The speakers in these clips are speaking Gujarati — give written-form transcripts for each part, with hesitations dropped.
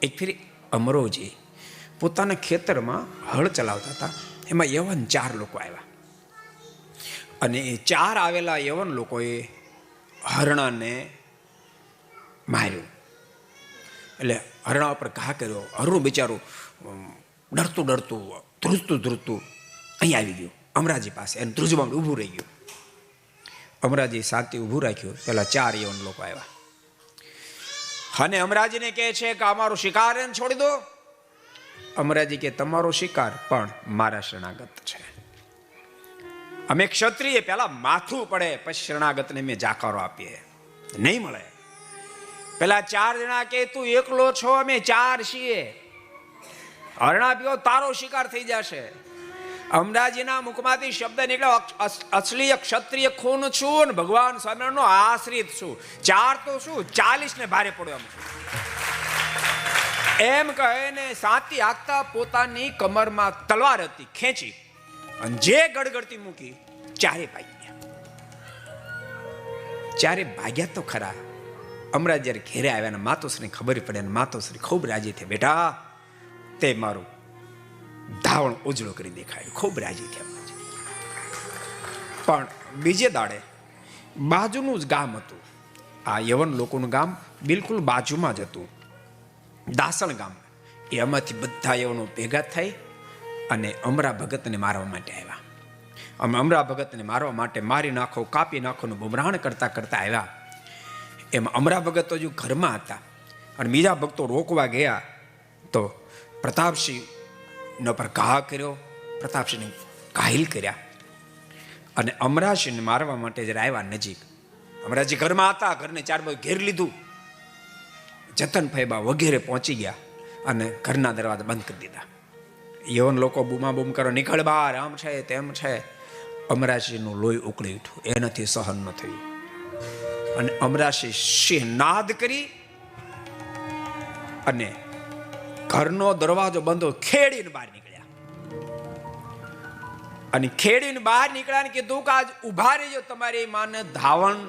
એક ફેરી અમરોજી પોતાના ખેતરમાં હળ ચલાવતા હતા. એમાં યવન 4 લોકો આવ્યા અને એ 4 આવેલા યવન લોકોએ હરણાને માર્યું. એટલે હરણા ઉપર ઘા કર્યો. હરણું બિચારું ડરતું ધ્રુજતું અહીં આવી ગયું અમરાજી પાસે. એને ધ્રુજમાં ઊભું રહી ગયું. અમરાજી શાંતિ ઊભું રાખ્યું. પેલા 4 યવન લોકો આવ્યા અને અમરાજીને કહે છે કે અમારો શિકાર એને છોડી દો. અમરાજી કે તમારો શિકાર પણ મારા શરણાગત છે. અમે ક્ષત્રિય પેલા માથું પડે પછી શરણાગતને મેં જાકારો આપીએ, નહીં મળે. પેલા 4 જણા કે તું એકલો છો, અમે 4 છીએ. હરણા પીઓ તારો શિકાર થઈ જશે. અમરાજીના મુખમાંથી શબ્દ નીકળ્યો, અસલી ક્ષત્રિય ખૂન છું અને ભગવાન સ્વામિનારાયણનો આશ્રિત છું. 4 તો શું 40 ને ભારે પડ્યો એમ કહીને સાતી આગતા પોતાની કમરમાં તલવાર હતી ખેંચી અને જે ગડગડતી મૂકી 4 ભાગ્યા. 4 ભાગ્યા તો ખરા. અમરાજ જયારે ઘેરે આવ્યા ને માતોશ્રીને ખબર પડે ને માતોશ્રી ખૂબ રાજી થઈ. બેટા તે મારું ધાવણ ઉજળો કરી દેખાયું. ખૂબ રાજી થયા. પણ બીજે દાડે બાજુનું જ ગામ હતું. આ યવન લોકોનું ગામ બિલકુલ બાજુમાં જ હતું, દાસણ ગામ. એમાંથી બધા યવનો ભેગા થઈ અને અમરા ભગતને મારવા માટે આવ્યા. અમે અમરા ભગતને મારવા માટે મારી નાખો, કાપી નાખો નું બુમરાણ કરતા આવ્યા. એમાં અમરા ભગત તો જો ઘરમાં હતા અને બીજા ભક્તો રોકવા ગયા તો પ્રતાપસિંહ પર ઘા કર્યો, પ્રતાપસિંહને ઘાયલ કર્યા અને અમરાસિંહને મારવા માટે જરા આવ્યા નજીક. અમરાજી ઘરમાં હતા, ઘરને 4 બાજુ ઘેર લીધું. જતન ફૈબા વગેરે પહોંચી ગયા અને ઘરના દરવાજા બંધ કરી દીધા. યવન લોકો બૂમા બૂમ કરો, નીકળ બહાર, આમ છે તેમ છે. અમરાસિંહનું લોહી ઉકળી ઉઠ્યું. એનાથી સહન ન થયું અને અમરાસિંહ સિંહ નાદ કરી અને ઘરનો દરવાજો બંધો ખેડીને બહાર નીકળ્યા. અને ખેડીને બહાર નીકળ્યા ને કીધું કે આજ ઉભા રહેજો, તમારી માને ધાવણ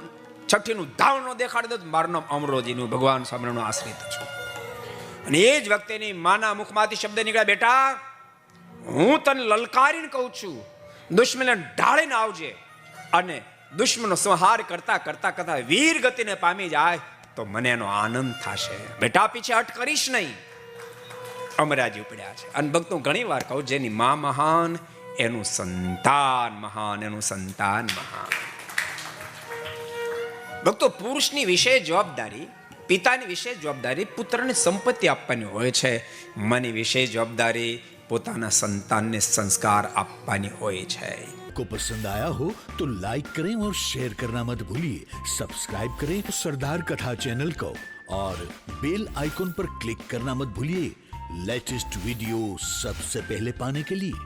છઠ્ઠીનું ધાવણ નો દેખાડી દો. મારું નામ અમરોજીનું ભગવાન સ્વામિનારાયણનો આશ્રિત છું. અને એ જ વખતેની માના મુખમાંથી શબ્દ નીકળ્યા, બેટા હું તને લલકારીને કહું છું, દુશ્મનને ઢાળીને આવજે અને દુશ્મનનો સંહાર કરતા વીર ગતિને પામી જાય તો મને એનો આનંદ થશે. બેટા પીછે હટ કરીશ નહીં. અમરાજી ઉપડ્યા છે. અને ભક્તો ઘણી વાર કહું, જેની માં મહાન એનું સંતાન મહાન, એનું સંતાન મહાન. ભક્તો પુરુષની વિશેષ જવાબદારી, પિતાની વિશેષ જવાબદારી પુત્રને સંપત્તિ આપવાની હોય છે. માની વિશેષ જવાબદારી પોતાના સંતાનને संस्कार આપવાની હોય છે. को पसंद आया हो तो लाइक करें और शेयर करना मत भूलिए. सब्सक्राइब करें सरदार कथा चैनल को और बेल आइकॉन पर क्लिक करना मत भूलिए लेटेस्ट वीडियो सबसे पहले पाने के लिए.